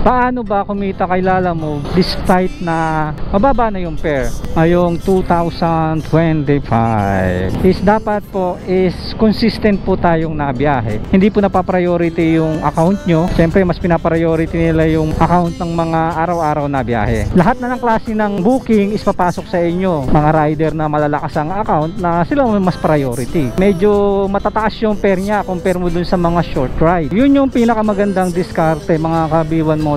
Paano ba kumita kay Lalamove despite na mababa na yung fare ngayong 2025? Is dapat po is consistent po tayong nabiyahe. Hindi po napapriority yung account nyo. Siyempre mas pinapriority nila yung account ng mga araw-araw na biyahe. Lahat na ng klase ng booking is papasok sa inyo. Mga rider na malalakas ang account na sila mas priority. Medyo matataas yung fare niya compare mo dun sa mga short ride. Yun yung pinakamagandang diskarte mga ka-B1 Moto.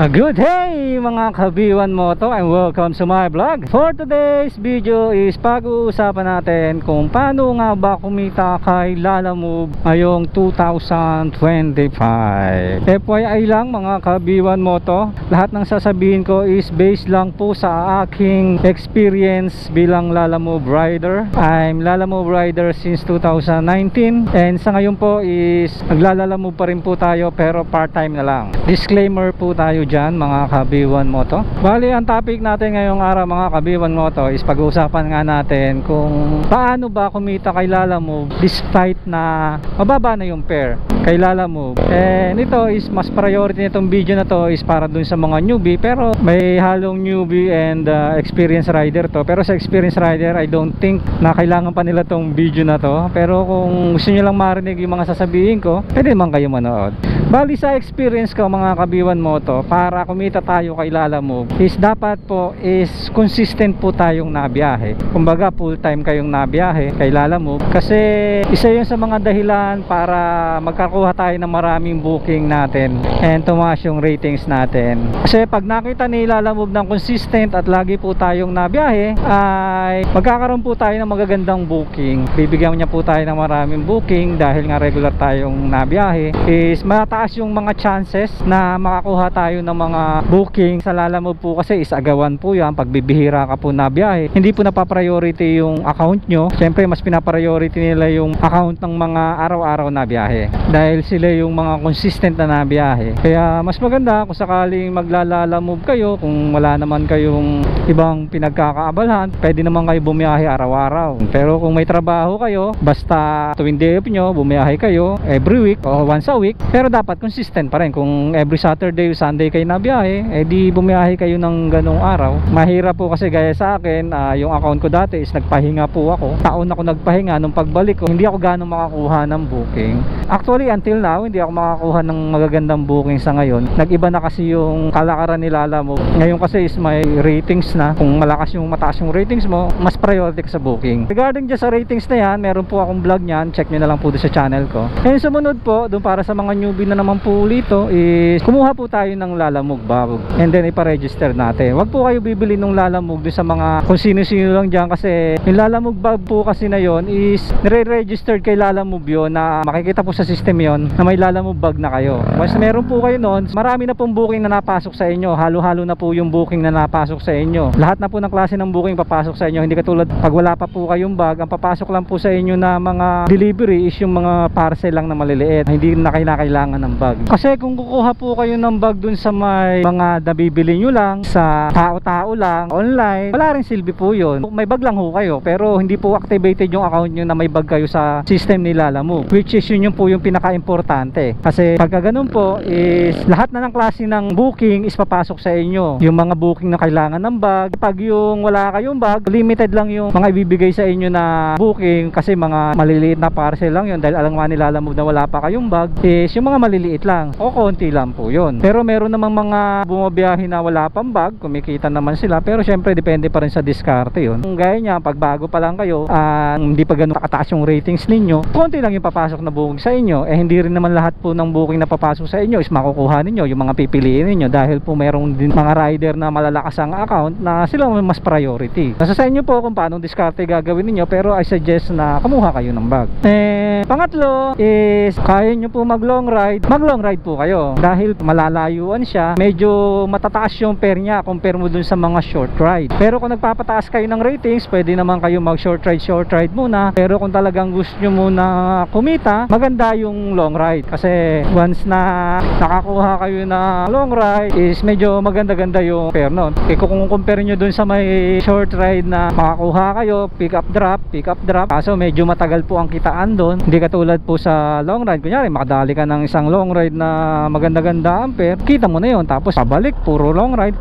Good day mga ka-B1 Moto and welcome to my vlog. For today's video is pag-uusapan natin kung paano nga ba kumita kay Lalamove ngayong 2025. FYI lang mga ka-B1 Moto, lahat ng sasabihin ko is based lang po sa aking experience bilang Lalamove rider. I'm Lalamove rider since 2019 and sa ngayon po is naglalalamove pa rin po tayo pero part-time na lang. Disclaimer po tayo dyan mga ka-B1 Moto. Bali ang topic natin ngayong araw mga ka-B1 Moto is pag-uusapan nga natin kung paano ba kumita kay Lalamove despite na mababa na yung fare kay Lalamove. And ito is mas priority nitong video na to is para dun sa mga newbie, pero may halong newbie and experienced rider to. Pero sa experienced rider I don't think na kailangan pa nila tong video na to, pero kung gusto nyo lang marinig yung mga sasabihin ko, pwede man kayo manood. Bali sa experience ko mga ka-B1 Moto, para kumita tayo kay Lalamove is dapat po is consistent po tayong nabiyahe. Kumbaga full time kayong nabiyahe kay Lalamove, kasi isa yun sa mga dahilan para magkakuha tayo ng maraming booking natin and tumaas yung ratings natin. Kasi pag nakita ni Lalamove ng consistent at lagi po tayong nabiyahe, ay magkakaroon po tayo ng magagandang booking. Bibigyan niya po tayo ng maraming booking dahil nga regular tayong nabiyahe, is mataas yung mga chances na makakuha tayo ng mga booking sa Lalamove po, kasi is agawan po yan pag bibihira ka po na biyahe. Hindi po napapriority yung account nyo. Siyempre mas pinapriority nila yung account ng mga araw-araw na biyahe dahil sila yung mga consistent na nabiyahe. Kaya mas maganda kung sakaling maglalalamove kayo, kung wala naman kayong ibang pinagkakaabalahan, pwede naman kayo bumiyahe araw-araw. Pero kung may trabaho kayo, basta tuwing day off nyo, bumiyahe kayo every week o once a week, pero dapat consistent pa rin. Kung every Saturday o Sunday kayo nabiyahe, di bumiyahe kayo ng ganong araw. Mahirap po kasi gaya sa akin, yung account ko dati is nagpahinga po ako. Taon ako nagpahinga, nung pagbalik ko hindi ako ganong makakuha ng booking. Actually until now hindi ako makakuha ng magagandang booking sa ngayon. Nag-iba na kasi yung kalakaran ni Lalamove. Ngayon kasi is may ratings na. Kung malakas yung mataas yung ratings mo, mas priority ka sa booking. Regarding just sa ratings na yan, meron po akong vlog nyan, check nyo na lang po doon sa channel ko. And sumunod po, doon para sa mga newbie na naman po dito, is kumuha po tayo ng Lalamove bag and then ipa-register natin. Wag po kayo bibili ng Lalamove doon sa mga kung sino-sino lang dyan, kasi yung Lalamove bag po kasi na yon is nire-registered kay Lalamove yun, na makikita po sa system yon na may Lalamove bag na kayo. Once meron po kayo noon, marami na pong booking na napasok sa inyo. Halo-halo na po yung booking na napasok sa inyo. Lahat na po ng klase ng booking papasok sa inyo. Hindi katulad pag wala pa po kayong bag, ang papasok lang po sa inyo na mga delivery is yung mga parcel lang na maliliit. Hindi na kailangan ng bag. Kasi kung kukuha po kayo ng bag dun sa may mga nabibili nyo lang sa tao-tao lang online, wala rin silbi po yun. May bag lang ho kayo, pero hindi po activated yung account nyo na may bag kayo sa system ni Lalamove, which is yun po yung pinaka-importante. Kasi pagka ganun po is lahat na ng klase ng booking is papasok sa inyo. Yung mga booking na kailangan ng bag, pag yung wala kayong bag, limited lang yung mga ibibigay sa inyo na booking, kasi mga maliliit na parcel lang yun dahil alam nga ni Lalamove na wala pa kayong bag, is yung mga maliliit lang o konti lang po yun. Pero meron namang mga bumabiyahe na wala pang bag, kumikita naman sila, pero syempre depende pa rin sa diskarte yun. Kung gaya niya, pag bago pa lang kayo, hindi pa ganun kataas yung ratings ninyo, konti lang yung papasok na booking sa inyo. Hindi rin naman lahat po ng booking na papasok sa inyo is makukuha ninyo, yung mga pipiliin ninyo, dahil po meron din mga rider na malalakas ang account na sila mas priority. Nasa sa inyo po kung paano diskarte gagawin ninyo, pero I suggest na kumuha kayo ng bag. Pangatlo is kaya nyo po mag long ride po kayo, dahil malalayuan siya, medyo matataas yung pair niya compare mo dun sa mga short ride. Pero kung nagpapataas kayo ng ratings, pwede naman kayo mag short ride muna. Pero kung talagang gusto nyo muna kumita, maganda yung long ride. Kasi once na nakakuha kayo na long ride, is medyo maganda-ganda yung pair nun. Kung compare nyo dun sa may short ride na makakuha kayo, pick up drop, kaso medyo matagal po ang kitaan dun. Hindi katulad po sa long ride. Kunyari, makadali ka ng isang long ride na maganda-ganda ang pair, kita mo na yun. Tapos pabalik, puro long ride.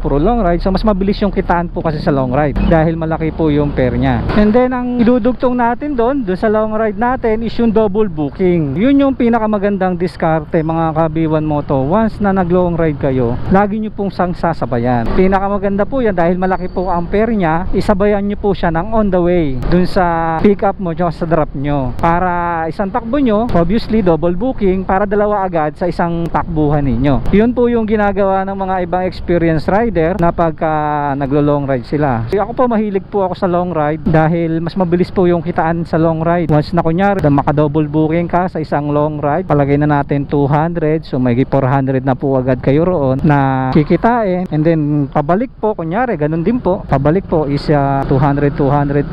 So mas mabilis yung kitaan po kasi sa long ride dahil malaki po yung pair niya. And then ang idudugtong natin doon sa long ride natin is yung double booking. Yun yung pinakamagandang diskarte mga Kabiwan Moto. Once na nag long ride kayo, lagi nyo pong sasabayan. Pinakamaganda po yan dahil malaki po ang pair niya. Isabayan nyo po siya ng on the way dun sa pick up mo sa drop nyo. Para isang takbo nyo, obviously double booking, para dalawa agad sa isang takbuhan ninyo. Yun po yung ginagawa ng mga ibang experienced rider na pagka naglo-long ride sila. Ako po, mahilig po ako sa long ride dahil mas mabilis po yung kitaan sa long ride. Once na kunyari maka-double booking ka sa isang long ride, palagay na natin 200, so may 400 na po agad kayo roon na kikitain. And then pabalik po, kunyari ganun din po, pabalik po is 200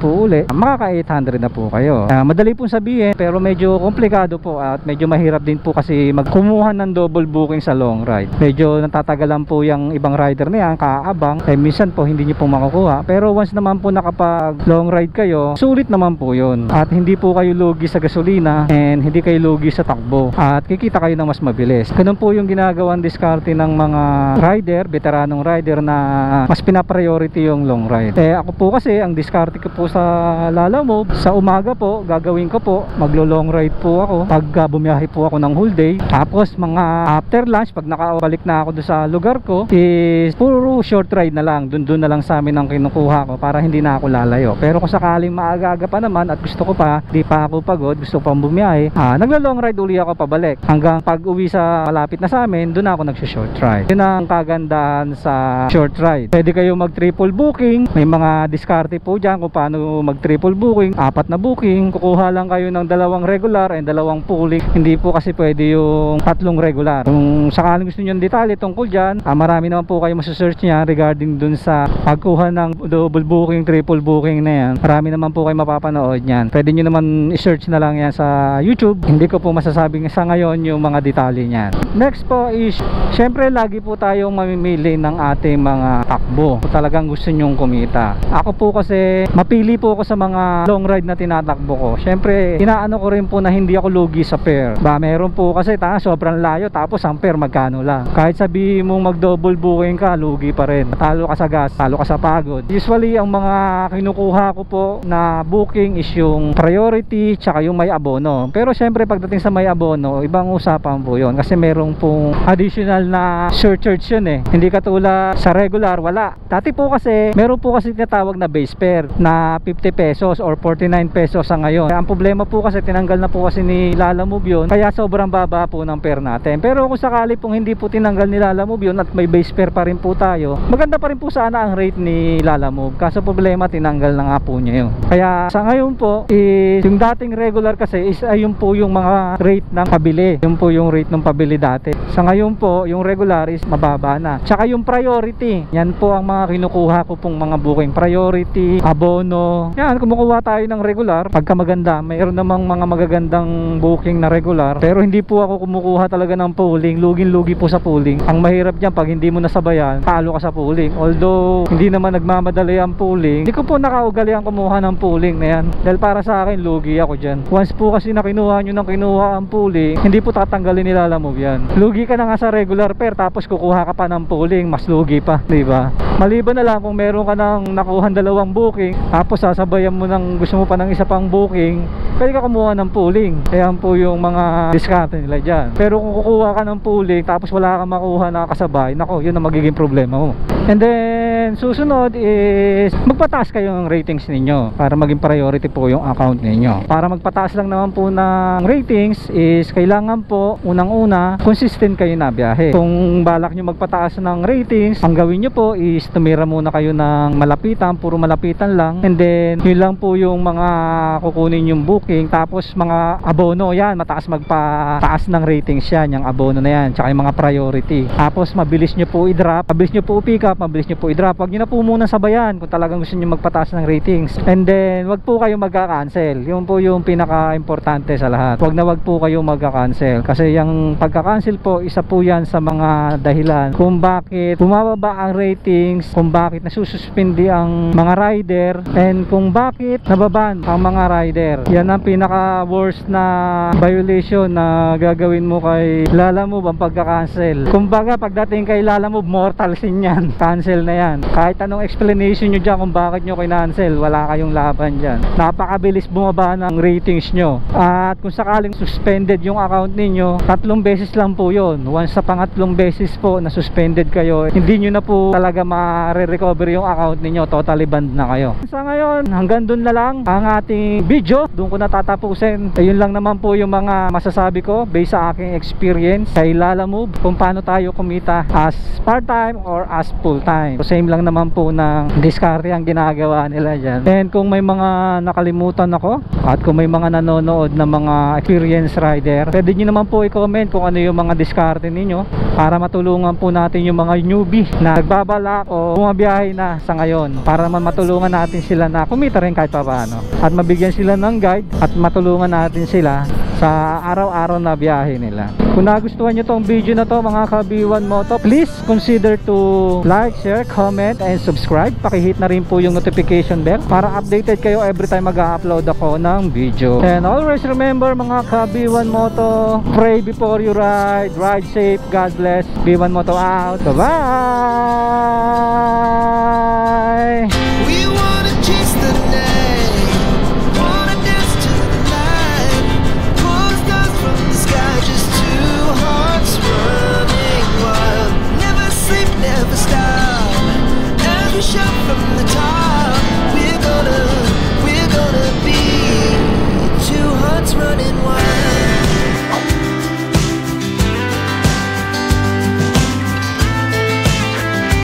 po uli, makaka 800 na po kayo. Madali pong sabihin pero medyo komplikado po at medyo mahirap din po kasi magkumuha ng double booking sa long ride. Medyo natatagalan po yung ibang rider na yan, kaabang, minsan po hindi nyo po makukuha. Pero once naman po nakapag long ride kayo, sulit naman po yun. At hindi po kayo lugi sa gasolina and hindi kayo lugi sa takbo. At kikita kayo ng mas mabilis. Ganun po yung ginagawang diskarte ng mga rider, veteranong rider na mas pinapriority yung long ride. Ako po kasi, ang diskarte ko po sa Lalamove, sa umaga po, gagawin ko po, maglo-long ride po ako. Pag bumiyahe po ako ng whole day. Tapos mga after lunch, pag nakabalik na ako doon sa lugar ko, is puro short ride na lang. Doon na lang sa amin ang kinukuha ko para hindi na ako lalayo. Pero kung sakaling maaga-aga pa naman at gusto ko pa, di pa ako pagod, gusto pang bumiyahe, naglo-long ride uli ako pabalik. Hanggang pag uwi sa malapit na sa amin, doon ako nagso-short ride. Yun ang kagandahan sa short ride. Pwede kayo mag-triple booking. May mga diskarte po dyan kung paano mag-triple booking. 4 na booking. Kukuha lang kayo ng 2 regular and 2 pooling. Hindi po kasi pwede yung 3 regular. Kung sakaling gusto nyo ng detalye tungkol dyan, marami naman po kayo masasearch niya regarding dun sa pagkuha ng double booking, triple booking na yan. Marami naman po kayo mapapanood yan. Pwede nyo naman i-search na lang yan sa YouTube. Hindi ko po masasabing sa ngayon yung mga detalye niyan. Next po is, syempre lagi po tayong mamimili ng ating mga takbo kung talagang gusto nyong kumita. Ako po kasi mapili po ako sa mga long ride na tinatakbo ko. Syempre inaano ko rin po na hindi ako lugi sa pair. Meron po kasi sobrang layo tapos ang pair magkano lang. Kahit sabihin mong mag double booking ka, lugi pa rin. Talo ka sa gas, talo ka sa pagod. Usually ang mga kinukuha ko po na booking is yung priority tsaka yung may abono. Pero syempre pagdating sa may abono, ibang usapan po yun kasi merong pong additional na surcharge yun eh. Hindi katulad sa regular, wala. Dati po kasi meron po kasi tinatawag na base fare na 50 pesos or 49 pesos sa ngayon. Ang problema po kasi tinanggal na po kasi ni Lalamove yun, kaya sobrang baba po ng fare natin. Pero kung sakali pong hindi po tinanggal ni Lalamove yun at may base fare pa rin po tayo, maganda pa rin po sana ang rate ni Lalamove. Kaso problema, tinanggal na nga po niya yun. Kaya sa ngayon po is, yung dating regular kasi is ayun po yung mga rate ng pabili. Yun po yung rate ng pabili dati. Sa ngayon po yung regular is mababa na. Tsaka yung priority, yan po ang mga kinukuha ko pong mga booking. Priority, abono, yan, kumukuha tayo ng regular pagka maganda. Mayroon namang mga magagandang booking na regular, pero hindi po ako kumukuha talaga ng pooling. Lugin-lugi po sa pooling. Ang mahirap dyan, pag hindi mo nasabayan, talo ka sa pooling. Although hindi naman nagmamadali ang pooling, hindi ko po nakaugali ang kumuha ng pooling na yan, dahil para sa akin lugi ako dyan. Once po kasi na kinuha nyo ng kinuha ang pooling, hindi po tatanggalin ni Lalamove yan. Lugi ka na nga sa regular pair tapos kukuha ka pa ng pooling, mas lugi pa, diba? Maliban na lang kung meron ka ng nakuha 2 booking tapos sasabayan mo ng gusto mo pa ng isa pang booking, pwede ka kumuha ng pooling. Kaya po yung mga diskarte nila dyan. Pero kung kukuha ka ng pooling tapos wala kang makuha na kasabay, nako, yun ang magiging problema mo. And then then susunod is magpataas kayo ng ratings ninyo para maging priority po yung account ninyo. Para magpataas lang naman po ng ratings is kailangan po unang-una consistent kayo na biyahe. Kung balak nyo magpataas ng ratings, ang gawin nyo po is tumira muna kayo ng malapitan, puro malapitan lang, and then yun lang po yung mga kukunin yung booking. Tapos mga abono yan, mataas magpataas ng ratings yan, yung abono na yan, tsaka yung mga priority. Tapos mabilis nyo po i-drop, mabilis nyo po i-pick up, mabilis nyo po i-drop. Huwag nyo na po muna sabayan kung talagang gusto nyo magpataas ng ratings. And then wag po kayo magka-cancel. Yun po yung pinaka-importante sa lahat. Wag po kayo magka-cancel, kasi yung pagka-cancel po, isa po yan sa mga dahilan kung bakit bumababa ang ratings, kung bakit nasususpindi ang mga rider, and kung bakit nababan ang mga rider. Yan ang pinaka-worst na violation na gagawin mo kay Lalamove, ang pagka-cancel. Kumbaga pagdating kay Lalamove, mortal sin yan. Cancel na yan. Kahit anong explanation nyo dyan kung bakit nyo kinancel, wala kayong laban dyan. Napakabilis bumaba ng ratings nyo. At kung sakaling suspended yung account ninyo, 3 beses lang po yun. Once sa pangatlong beses po na suspended kayo, hindi nyo na po talaga ma-recover yung account ninyo. Totally banned na kayo. Sa ngayon, hanggang dun na lang ang ating video. Doon ko natatapusin. Ayun lang naman po yung mga masasabi ko based sa aking experience kay Lalamove, kung paano tayo kumita as part-time or as full-time. So same lang naman po ng diskarte ang ginagawa nila dyan. And kung may mga nakalimutan ako, at kung may mga nanonood na mga experienced rider, pwede nyo naman po i-comment kung ano yung mga diskarte ninyo para matulungan po natin yung mga newbie na nagbabalak o bumabiyahe na sa ngayon, para naman matulungan natin sila na kumita rin kahit pa paano, at mabigyan sila ng guide at matulungan natin sila sa araw-araw na biyahe nila. Kung nagustuhan nyo tong video na to mga ka-B1 Moto, please consider to like, share, comment, and subscribe. Pakihit na rin po yung notification bell para updated kayo every time mag-upload ako ng video. And always remember mga ka-B1 Moto, pray before you ride, ride safe, God bless. B1 Moto out. Bye-bye! We wanna chase the night, wanna dance to the light, pull stars from the sky, just two hearts running wild. Never sleep, never stop, every shot from the top.